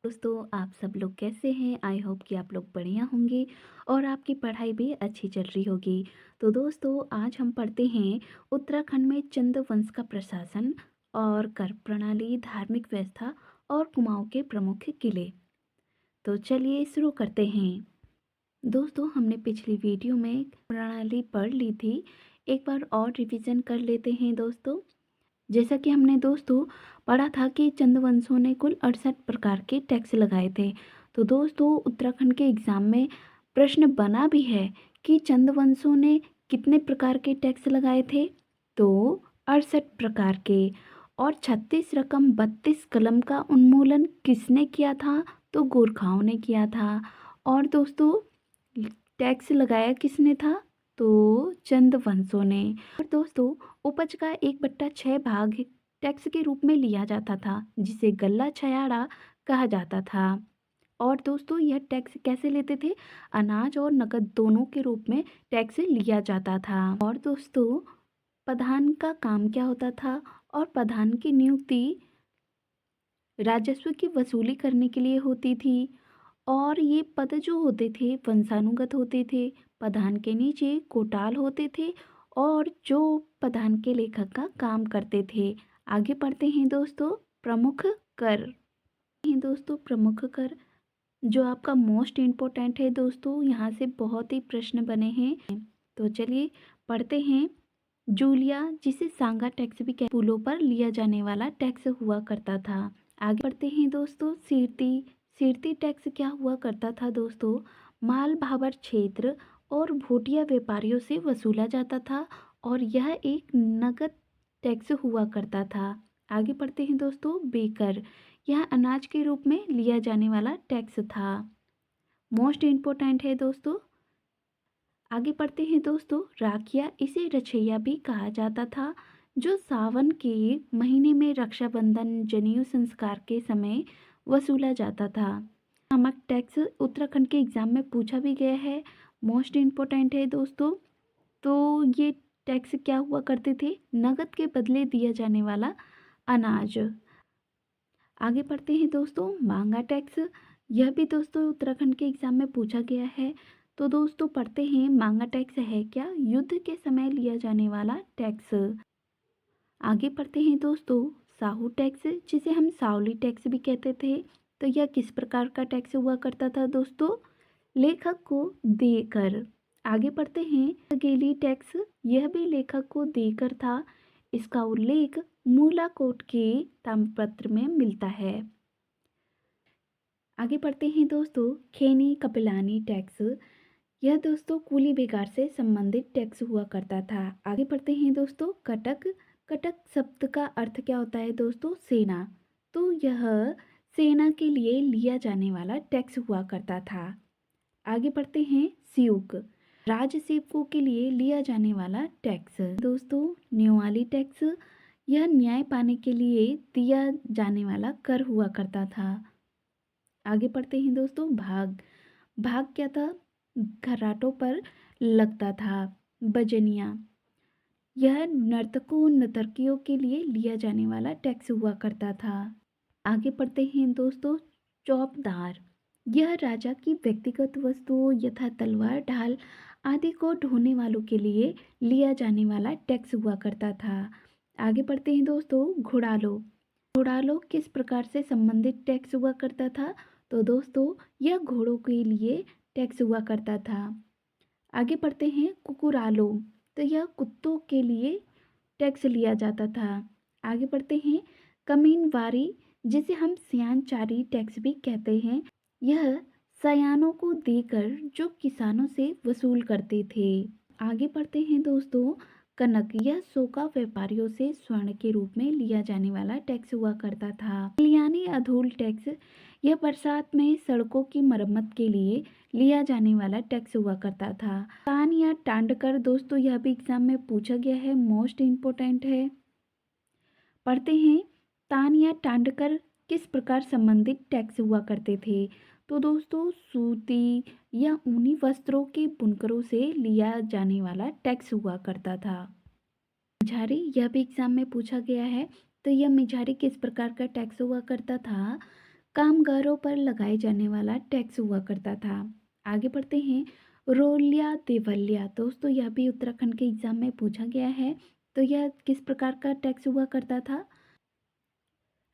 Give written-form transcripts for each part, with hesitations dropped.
दोस्तों, आप सब लोग कैसे हैं? आई होप कि आप लोग बढ़िया होंगे और आपकी पढ़ाई भी अच्छी चल रही होगी। तो दोस्तों, आज हम पढ़ते हैं उत्तराखंड में चंद वंश का प्रशासन और कर प्रणाली, धार्मिक व्यवस्था और कुमाऊं के प्रमुख किले। तो चलिए शुरू करते हैं। दोस्तों, हमने पिछली वीडियो में प्रणाली पढ़ ली थी। एक बार और रिवीजन कर लेते हैं दोस्तों। जैसा कि हमने दोस्तों पढ़ा था कि चंद्रवंशियों ने कुल 68 प्रकार के टैक्स लगाए थे। तो दोस्तों, उत्तराखंड के एग्जाम में प्रश्न बना भी है कि चंद्रवंशियों ने कितने प्रकार के टैक्स लगाए थे। तो 68 प्रकार के। और 36 रकम 32 कलम का उन्मूलन किसने किया था? तो गोरखाओं ने किया था। और दोस्तों, टैक्स लगाया किसने था? तो चंद्रवंशियों ने। और दोस्तों, उपज का 1/6 भाग टैक्स के रूप में लिया जाता था, जिसे गल्ला छयाड़ा कहा जाता था। और दोस्तों, यह टैक्स कैसे लेते थे? अनाज और नकद दोनों के रूप में टैक्स लिया जाता था। और दोस्तों, प्रधान का काम क्या होता था? और प्रधान की नियुक्ति राजस्व की वसूली करने के लिए होती थी। और ये पद जो होते थे वंशानुगत होते थे। प्रधान के नीचे कोटाल होते थे और जो प्रधान के लेखक का काम करते थे। आगे पढ़ते हैं दोस्तों, प्रमुख कर। हैं दोस्तों, प्रमुख कर जो आपका मोस्ट इम्पोर्टेंट है दोस्तों। यहाँ से बहुत ही प्रश्न बने हैं। तो चलिए पढ़ते हैं। जूलिया, जिसे सांगा टैक्स भी कहते, पुलों पर लिया जाने वाला टैक्स हुआ करता था। आगे बढ़ते हैं दोस्तों, सीरती। सीरती टैक्स क्या हुआ करता था दोस्तों? माल भाबर क्षेत्र और भूटिया व्यापारियों से वसूला जाता था और यह एक नगद टैक्स हुआ करता था। आगे बढ़ते हैं दोस्तों, बेकर। यह अनाज के रूप में लिया जाने वाला टैक्स था। मोस्ट इम्पोर्टेंट है दोस्तों। आगे पढ़ते हैं दोस्तों, राखिया, इसे रछैया भी कहा जाता था, जो सावन के महीने में रक्षाबंधन जनेऊ संस्कार के समय वसूला जाता था। नमक टैक्स उत्तराखंड के एग्जाम में पूछा भी गया है, मोस्ट इम्पोर्टेंट है दोस्तों। तो ये टैक्स क्या हुआ करते थे? नगद के बदले दिया जाने वाला अनाज। आगे पढ़ते हैं दोस्तों, मांगा टैक्स। यह भी दोस्तों उत्तराखंड के एग्जाम में पूछा गया है। तो दोस्तों पढ़ते हैं, मांगा टैक्स है क्या? युद्ध के समय लिया जाने वाला टैक्स। आगे पढ़ते हैं दोस्तों, साहू टैक्स, जिसे हम सावली टैक्स भी कहते थे। तो यह किस प्रकार का टैक्स हुआ करता था दोस्तों? लेखक को देकर। आगे पढ़ते हैं, गेली टैक्स। यह भी लेखक को देकर था। इसका उल्लेख मूला कोट के ताम्रपत्र में मिलता है। आगे पढ़ते हैं दोस्तों, खैनी कपिलानी टैक्स। यह दोस्तों कूली बेगार से संबंधित टैक्स हुआ करता था। आगे पढ़ते हैं दोस्तों, कटक। कटक शब्द का अर्थ क्या होता है दोस्तों? सेना। तो यह सेना के लिए लिया जाने वाला टैक्स हुआ करता था। आगे बढ़ते हैं, स्यूक। राजसेवकों के लिए लिया जाने वाला टैक्स। दोस्तों, न्योआली टैक्स। यह न्याय पाने के लिए दिया जाने वाला कर हुआ करता था। आगे पढ़ते हैं दोस्तों, भाग। भाग क्या था? घराटों पर लगता था। बजनिया। यह नर्तकों नर्तकियों के लिए लिया जाने वाला टैक्स हुआ करता था। आगे पढ़ते हैं दोस्तों, चौबदार। यह राजा की व्यक्तिगत वस्तुओं यथा तलवार, ढाल आदि को ढोने वालों के लिए लिया जाने वाला टैक्स हुआ करता था। आगे पढ़ते हैं दोस्तों, घोड़ालो। घोड़ालो किस प्रकार से संबंधित टैक्स हुआ करता था? तो दोस्तों, यह घोड़ों के लिए टैक्स हुआ करता था। आगे पढ़ते हैं, कुकुरालो। तो यह कुत्तों के लिए टैक्स लिया जाता था। आगे बढ़ते हैं, कमीनवारी, जिसे हम सयानचारी टैक्स भी कहते हैं। यह सयानों को देकर जो किसानों से वसूल करते थे। आगे बढ़ते हैं दोस्तों, कनक। यह सोका व्यापारियों से स्वर्ण के रूप में लिया जाने वाला टैक्स हुआ करता था। कल्याणी अधूल टैक्स। यह बरसात में सड़कों की मरम्मत के लिए लिया जाने वाला टैक्स हुआ करता था। तान या टांडकर दोस्तों, यह भी एग्जाम में पूछा गया है, मोस्ट इम्पोर्टेंट है। पढ़ते हैं, तान या टांडकर किस प्रकार संबंधित टैक्स हुआ करते थे? तो दोस्तों, सूती या ऊनी वस्त्रों के बुनकरों से लिया जाने वाला टैक्स हुआ करता था। मिझारी, यह भी एग्जाम में पूछा गया है। तो यह मिझारी किस प्रकार का टैक्स हुआ करता था? कामगारों पर लगाए जाने वाला टैक्स हुआ करता था। आगे बढ़ते हैं। रोलिया देवलिया दोस्तों, यह भी उत्तराखंड के एग्जाम में पूछा गया है। तो यह किस प्रकार का टैक्स हुआ करता था?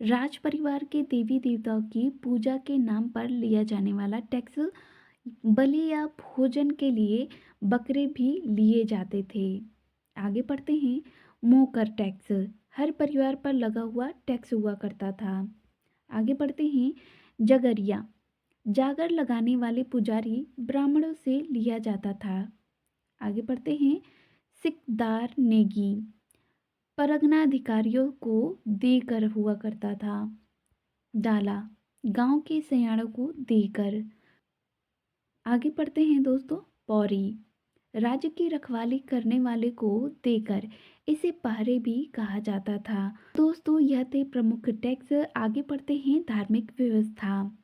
राज परिवार के देवी देवताओं की पूजा के नाम पर लिया जाने वाला टैक्स। बलि या भोजन के लिए बकरे भी लिए जाते थे। आगे बढ़ते हैं। मोकर टैक्स हर परिवार पर लगा हुआ टैक्स हुआ करता था। आगे बढ़ते हैं। जगरिया जागर लगाने वाले पुजारी ब्राह्मणों से लिया जाता था। आगे बढ़ते हैं। सिकदार नेगी परगना अधिकारियों को देकर हुआ करता था। डाला गांव के सयाणों को देकर। आगे बढ़ते हैं दोस्तों। पौरी राज्य की रखवाली करने वाले को देकर। इसे पहरे भी कहा जाता था। दोस्तों यह थे प्रमुख टैक्स। आगे बढ़ते हैं। धार्मिक व्यवस्था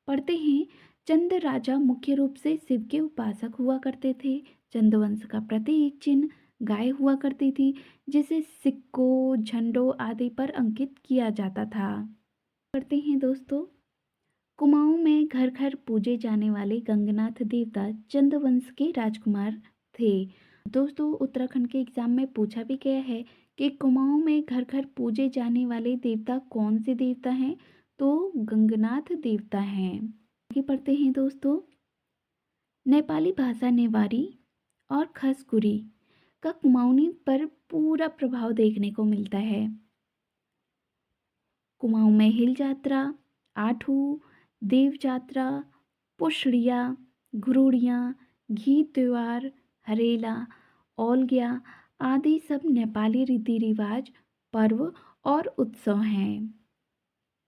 पढ़ते हैं। चंद राजा मुख्य रूप से शिव के उपासक हुआ करते थे। चंदवंश का प्रतीक चिन्ह गाय हुआ करती थी, जिसे सिक्कों झंडों आदि पर अंकित किया जाता था। पढ़ते हैं दोस्तों। कुमाऊं में घर घर पूजे जाने वाले गंगनाथ देवता चंदवंश के राजकुमार थे। दोस्तों उत्तराखंड के एग्जाम में पूछा भी गया है कि कुमाऊं में घर घर पूजे जाने वाले देवता कौन से देवता हैं? तो गंगनाथ देवता हैं। आगे बढ़ते हैं दोस्तों। नेपाली भाषा नेवारी और खसकुरी का कुमाऊनी पर पूरा प्रभाव देखने को मिलता है। कुमाऊं में हिल यात्रा, आठू, देव यात्रा, पुष्ड़िया, घुरूड़ियाँ, घी त्योहार, हरेला, ओलग्या आदि सब नेपाली रीति रिवाज, पर्व और उत्सव हैं।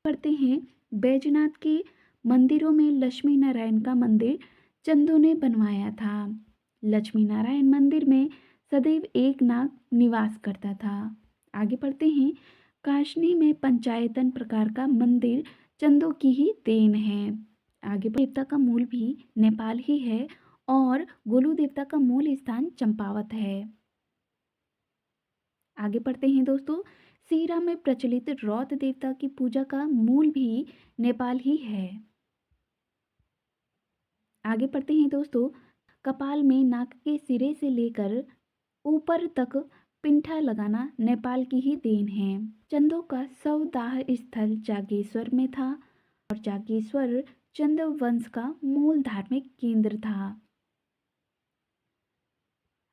पढ़ते हैं। बैजनाथ के मंदिरों में लक्ष्मी नारायण का मंदिर चंदों ने बनवाया था। लक्ष्मी नारायण मंदिर में सदैव एक नाग निवास करता था। आगे बढ़ते हैं। काशनी में पंचायतन प्रकार का मंदिर चंदों की ही देन है। आगे देवता का मूल भी नेपाल ही है और गोलू देवता का मूल स्थान चंपावत है। आगे बढ़ते हैं दोस्तों। सीरा में प्रचलित रौत देवता की पूजा का मूल भी नेपाल ही है। आगे बढ़ते हैं दोस्तों। कपाल में नाक के सिरे से लेकर ऊपर तक पिंठा लगाना नेपाल की ही देन है। चंदों का सवदाह स्थल जागेश्वर में था और जागेश्वर चंद वंश का मूल धार्मिक केंद्र था।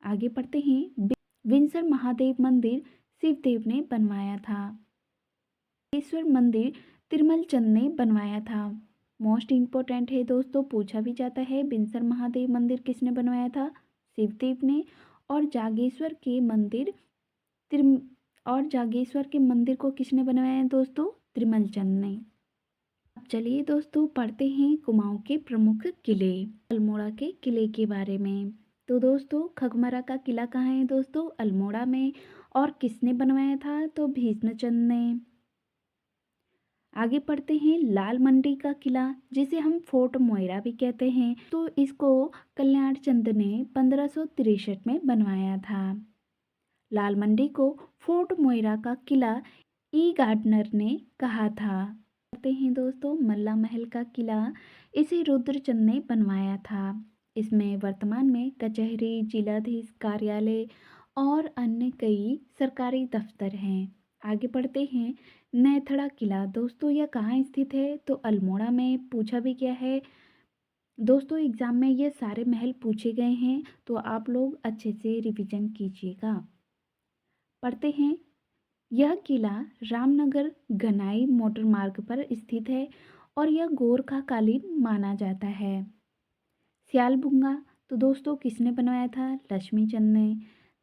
आगे बढ़ते हैं। विंसर महादेव मंदिर शिवदेव ने बनवाया था। ईश्वर मंदिर तिरुमल चंद ने बनवाया था। मोस्ट इम्पोर्टेंट है दोस्तों, पूछा भी जाता है बिंसर महादेव मंदिर किसने बनवाया था? शिवदेव ने। और जागेश्वर के मंदिर को किसने बनवाया दोस्तों? तिरुमल चंद ने। अब चलिए दोस्तों पढ़ते हैं कुमाऊं के प्रमुख किले, अल्मोड़ा के किले के बारे में। तो दोस्तों खगमरा का किला कहाँ है दोस्तों? अल्मोड़ा में। और किसने बनवाया था? तो भीष्मचंद ने। आगे पढ़ते हैं। लाल मंडी का किला, जिसे हम फोर्ट मोइरा भी कहते हैं, तो इसको कल्याण चंद ने 1563 में बनवाया था। लाल मंडी को फोर्ट मोइरा का किला ई गार्डनर ने कहा था। पढ़ते हैं दोस्तों। मल्ला महल का किला, इसे रुद्रचंद ने बनवाया था। इसमें वर्तमान में कचहरी, जिलाधीश कार्यालय और अन्य कई सरकारी दफ्तर हैं। आगे बढ़ते हैं। नेथड़ा किला दोस्तों, यह कहाँ स्थित है? तो अल्मोड़ा में। पूछा भी गया है दोस्तों एग्जाम में, ये सारे महल पूछे गए हैं, तो आप लोग अच्छे से रिवीजन कीजिएगा। पढ़ते हैं। यह किला रामनगर गनाई मोटर मार्ग पर स्थित है और यह गोरखा कालीन माना जाता है। सियालबुंगा तो दोस्तों किसने बनवाया था? लक्ष्मी चंद ने।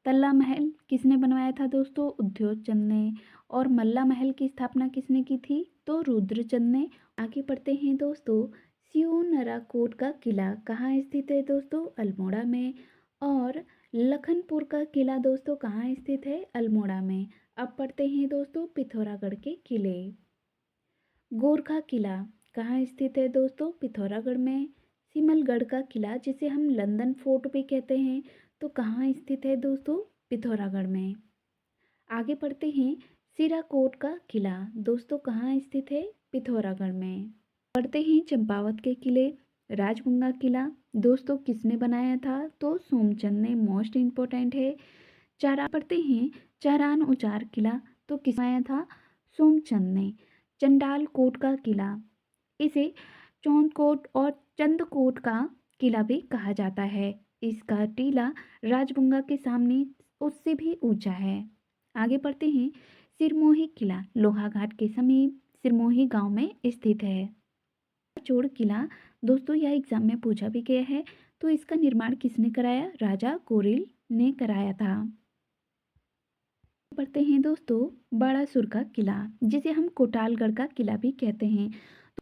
तल्ला महल किसने बनवाया था दोस्तों? उद्योग चंद ने। और मल्ला महल की स्थापना किसने की थी? तो रुद्रचंद ने। आगे बढ़ते हैं दोस्तों। सियोनराकोट का किला कहाँ स्थित है दोस्तों? अल्मोड़ा में। और लखनपुर का किला दोस्तों कहाँ स्थित है? अल्मोड़ा में। अब पढ़ते हैं दोस्तों पिथौरागढ़ के किले। गोरखा किला कहाँ स्थित है दोस्तों? पिथौरागढ़ में। सिमलगढ़ का किला, जिसे हम लंदन फोर्ट भी कहते हैं, तो कहाँ स्थित है दोस्तों? पिथौरागढ़ में। आगे पढ़ते हैं। सिराकोट का किला दोस्तों कहाँ स्थित है? पिथौरागढ़ में। पढ़ते हैं चंपावत के किले। राजबुंगा किला दोस्तों किसने बनाया था? तो सोमचंद ने, मोस्ट इम्पोर्टेंट है। चारा पढ़ते हैं चारान उचार किला, तो किस बनाया था? सोमचंद ने। चंडाल कोट का किला, इसे चौंदकोट और चंदकोट का किला भी कहा जाता है। इसका टीला राजबुंगा के सामने उससे भी ऊंचा है। आगे पढ़ते हैं सिरमोही किला, लोहाघाट के समीप सिरमोही गांव में स्थित है। चोर किला दोस्तों यह एग्जाम में पूछा भी गया है। तो इसका निर्माण किसने कराया? राजा कोरिल ने कराया था। पढ़ते हैं दोस्तों बाणासुर का किला, जिसे हम कोटालगढ़ का किला भी कहते हैं।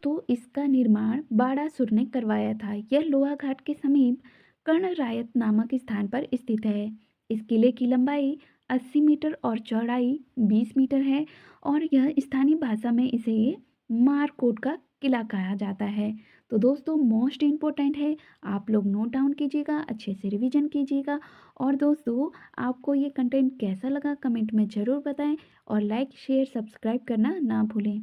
तो इसका निर्माण बाणासुर ने करवाया था। यह लोहाघाट के समीप कर्णरायत नामक स्थान पर स्थित है। इस किले की लंबाई 80 मीटर और चौड़ाई 20 मीटर है और यह स्थानीय भाषा में इसे मारकोट का किला कहा जाता है। तो दोस्तों मोस्ट इम्पोर्टेंट है, आप लोग नोट डाउन कीजिएगा, अच्छे से रिवीजन कीजिएगा। और दोस्तों आपको ये कंटेंट कैसा लगा कमेंट में ज़रूर बताएं और लाइक शेयर सब्सक्राइब करना ना भूलें।